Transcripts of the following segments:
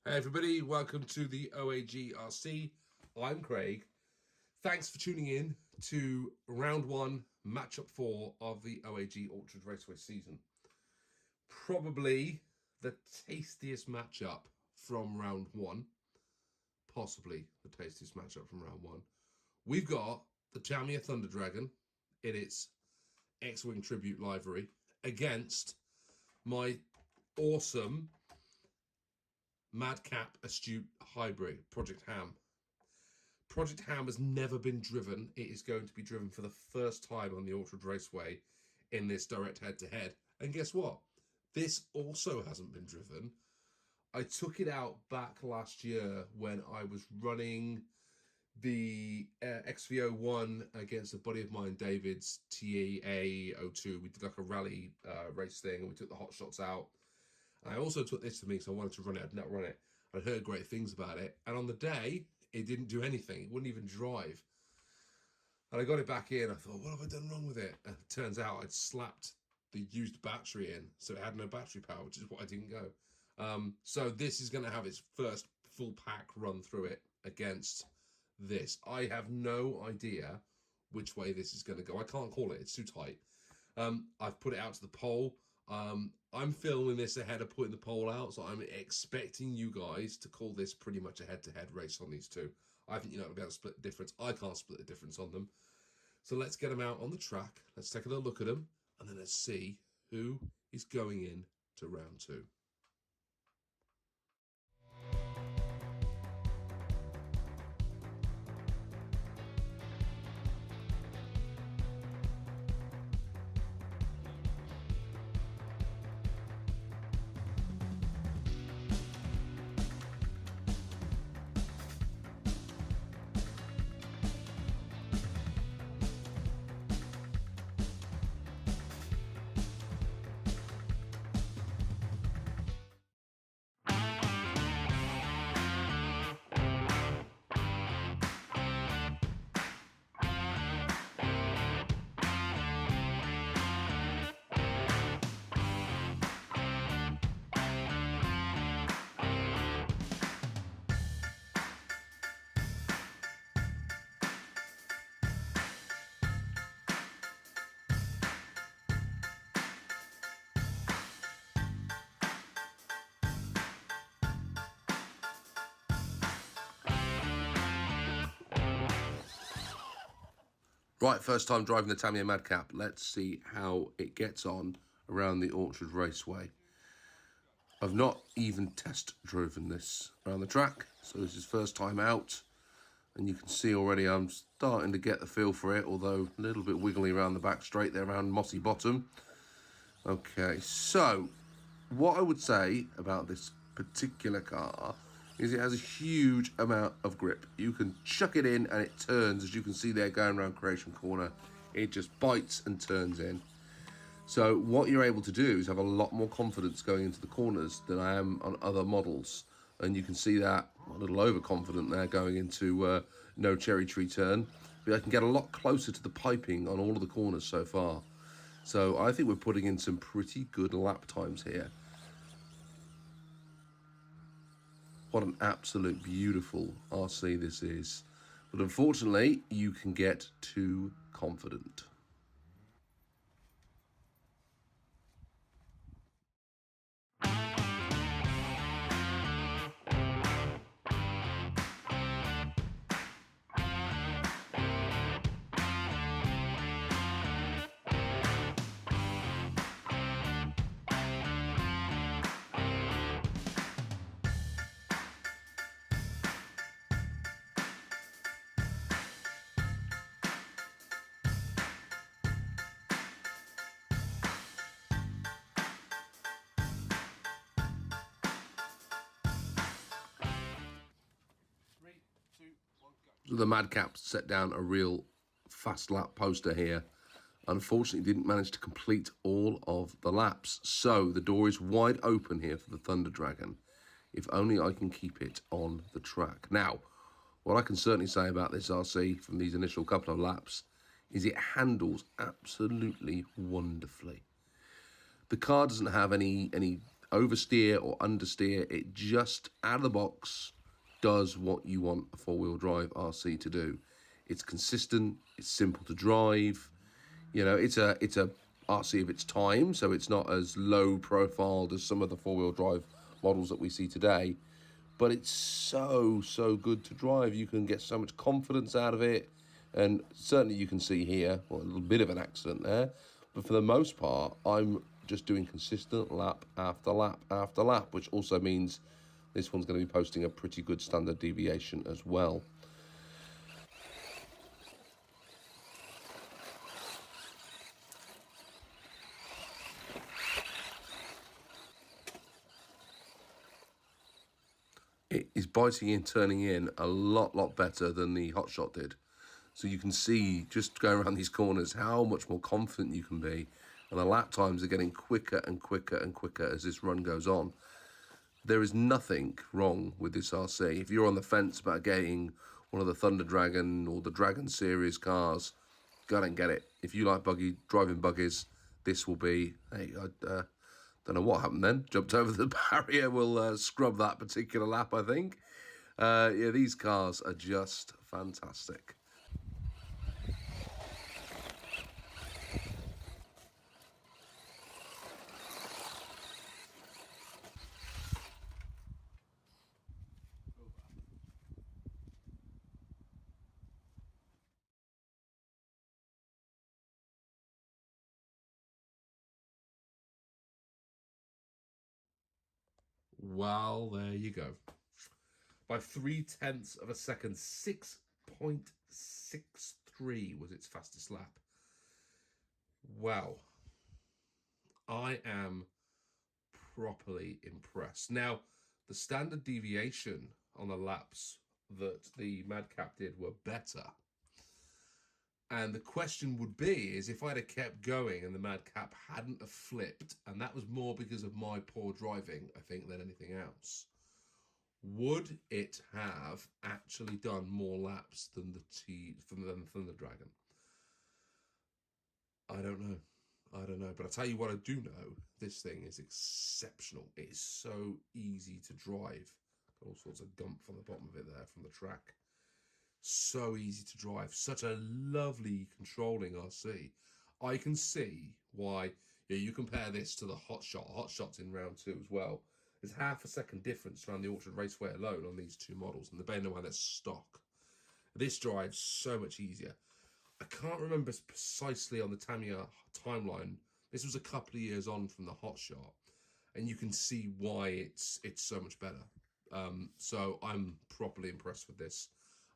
Hey everybody, welcome to the OAG RC. I'm Craig. Thanks for tuning in to round one, matchup 4 of the OAG Orchard Raceway season. Probably the tastiest matchup from round one. Possibly the tastiest matchup from round one. We've got the Tamiya Thunder Dragon in its X-Wing Tribute livery against my awesome Madcap Astute Hybrid, Project Ham. Project Ham has never been driven. It is going to be driven for the first time on the Orchard Raceway in this direct head-to-head. And guess what? This also hasn't been driven. I took it out back last year when I was running the XVO1 against a buddy of mine, David's TA02. We did like a rally race thing and we took the hot shots out. I also took this to me because I wanted to run it. I'd not run it. I'd heard great things about it. And on the day, it didn't do anything. It wouldn't even drive. And I got it back in. I thought, what have I done wrong with it? And it turns out I'd slapped the used battery in. So it had no battery power, which is why I didn't go. So this is going to have its first full pack run through it against this. I have no idea which way this is going to go. I can't call it. It's too tight. I've put it out to the poll. I'm filming this ahead of putting the poll out, so I'm expecting you guys to call this pretty much a head-to-head race on these two. I think you're not going to be able to split the difference. I can't split the difference on them. So let's get them out on the track. Let's take a little look at them, and then let's see who is going in to round two. Right, first time driving the Tamiya Madcap. Let's see how it gets on around the Orchard Raceway. I've not even test driven this around the track, so this is first time out. And you can see already I'm starting to get the feel for it, although a little bit wiggly around the back straight there around Mossy Bottom. Okay, so what I would say about this particular car is it has a huge amount of grip. You can chuck it in and it turns, as you can see there going around Creation Corner. It just bites and turns in. So what you're able to do is have a lot more confidence going into the corners than I am on other models. And you can see that I'm a little overconfident there going into no cherry tree turn. But I can get a lot closer to the piping on all of the corners so far. So I think we're putting in some pretty good lap times here. What an absolute beautiful RC this is. But unfortunately, you can get too confident. So the Madcap set down a real fast lap poster here. Unfortunately, didn't manage to complete all of the laps. So the door is wide open here for the Thunder Dragon. If only I can keep it on the track. Now, what I can certainly say about this RC from these initial couple of laps is it handles absolutely wonderfully. The car doesn't have any oversteer or understeer. It just, out of the box, does what you want a four-wheel drive RC to do. It's consistent, it's simple to drive. You know, it's a RC of its time, so it's not as low profiled as some of the four-wheel drive models that we see today. But it's so good to drive. You can get so much confidence out of it, and certainly you can see here, well, a little bit of an accident there, but for the most part, I'm just doing consistent lap after lap after lap, which also means this one's going to be posting a pretty good standard deviation as well. It is biting in, turning in a lot better than the Hotshot did. So you can see, just going around these corners, how much more confident you can be. And the lap times are getting quicker and quicker and quicker as this run goes on. There is nothing wrong with this RC. If you're on the fence about getting one of the Thunder Dragon or the Dragon series cars, go and get it. If you like driving buggies, this will be, hey, I don't know what happened then. Jumped over the barrier. We'll scrub that particular lap, I think. Yeah, these cars are just fantastic. Well, there you go. By 0.3 of a second, 6.63 was its fastest lap. Wow. I am properly impressed. Now, the standard deviation on the laps that the Madcap did were better. And the question would be, is if I'd have kept going and the Madcap hadn't have flipped, and that was more because of my poor driving, I think, than anything else, would it have actually done more laps than the Thunder Dragon? I don't know. But I'll tell you what I do know. This thing is exceptional. It is so easy to drive. Got all sorts of gump on the bottom of it there from the track. So easy to drive. Such a lovely controlling RC. I can see why, yeah, you compare this to the Hotshot. Hotshot's in round 2 as well. There's half a second difference around the Orchard Raceway alone on these two models, and the bear in mind that's stock. This drives so much easier. I can't remember precisely on the Tamiya timeline. This was a couple of years on from the Hotshot, and you can see why it's so much better. So I'm properly impressed with this.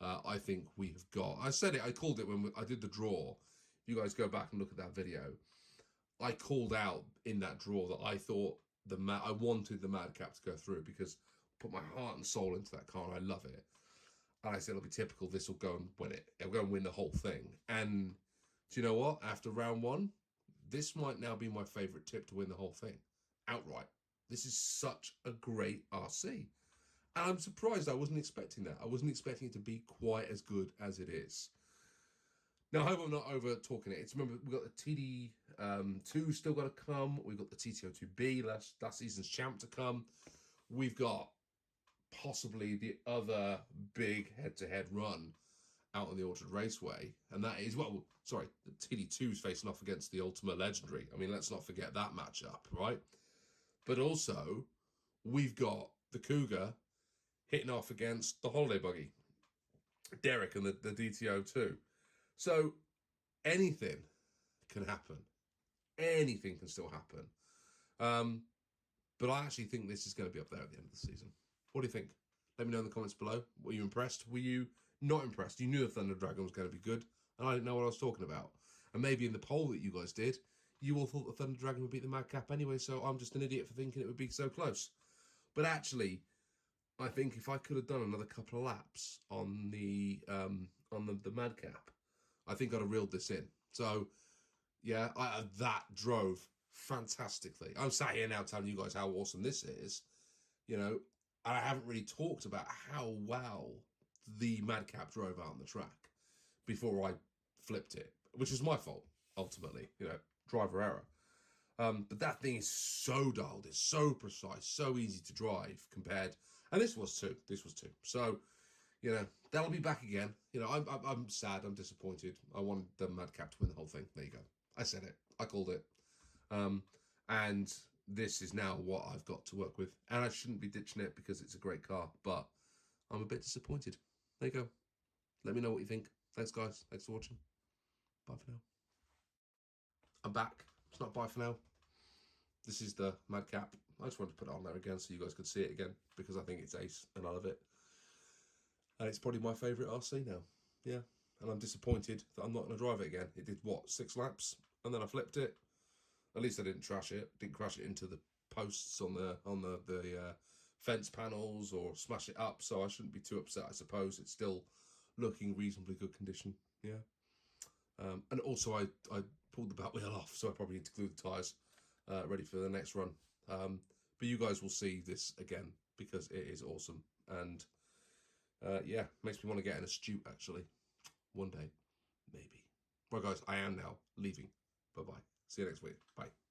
I think we have got. I said it. I called it when I did the draw. If you guys go back and look at that video, I called out in that draw that I thought I wanted the Madcap to go through because I put my heart and soul into that car and I love it. And I said it'll be typical. This will go and win it. It'll go and win the whole thing. And do you know what? After round 1, this might now be my favourite tip to win the whole thing outright. This is such a great RC. And I'm surprised. I wasn't expecting that. I wasn't expecting it to be quite as good as it is. Now, I hope I'm not over talking it. It's, remember, we've got the TD2 still got to come. We've got the TTO2B, last season's champ, to come. We've got possibly the other big head-to-head run out on the Orchard Raceway. And that is, well, sorry, the TD2's facing off against the Ultima Legendary. I mean, let's not forget that matchup, right? But also, we've got the Cougar hitting off against the Holiday Buggy, Derek, and the DTO2. So anything can happen. Anything can still happen. But I actually think this is going to be up there at the end of the season. What do you think? Let me know in the comments below. Were you impressed? Were you not impressed? You knew the Thunder Dragon was going to be good, and I didn't know what I was talking about. And maybe in the poll that you guys did, you all thought the Thunder Dragon would beat the Madcap anyway, so I'm just an idiot for thinking it would be so close. But actually, I think if I could have done another couple of laps on the Madcap, I think I'd have reeled this in. So, yeah, that drove fantastically. I'm sat here now telling you guys how awesome this is, you know, and I haven't really talked about how well the Madcap drove out on the track before I flipped it, which was my fault, ultimately, you know, driver error. But that thing is so dialed, it's so precise, so easy to drive compared. And this was too. So, you know, that'll be back again. You know, I'm sad, I'm disappointed. I wanted the Madcap to win the whole thing. There you go. I said it. I called it. And this is now what I've got to work with. And I shouldn't be ditching it because it's a great car, but I'm a bit disappointed. There you go. Let me know what you think. Thanks, guys. Thanks for watching. Bye for now. I'm back. It's not bye for now. This is the Madcap. I just wanted to put it on there again so you guys could see it again because I think it's ace and I love it. And it's probably my favourite RC now. Yeah. And I'm disappointed that I'm not going to drive it again. It did, what, 6 laps? And then I flipped it. At least I didn't trash it. Didn't crash it into the posts on the fence panels or smash it up. So I shouldn't be too upset, I suppose. It's still looking reasonably good condition. Yeah. And also I pulled the back wheel off, so I probably need to glue the tyres ready for the next run. But you guys will see this again because it is awesome. And yeah, makes me want to get an Astute actually. One day, maybe. Right guys, I am now leaving. Bye-bye. See you next week. Bye.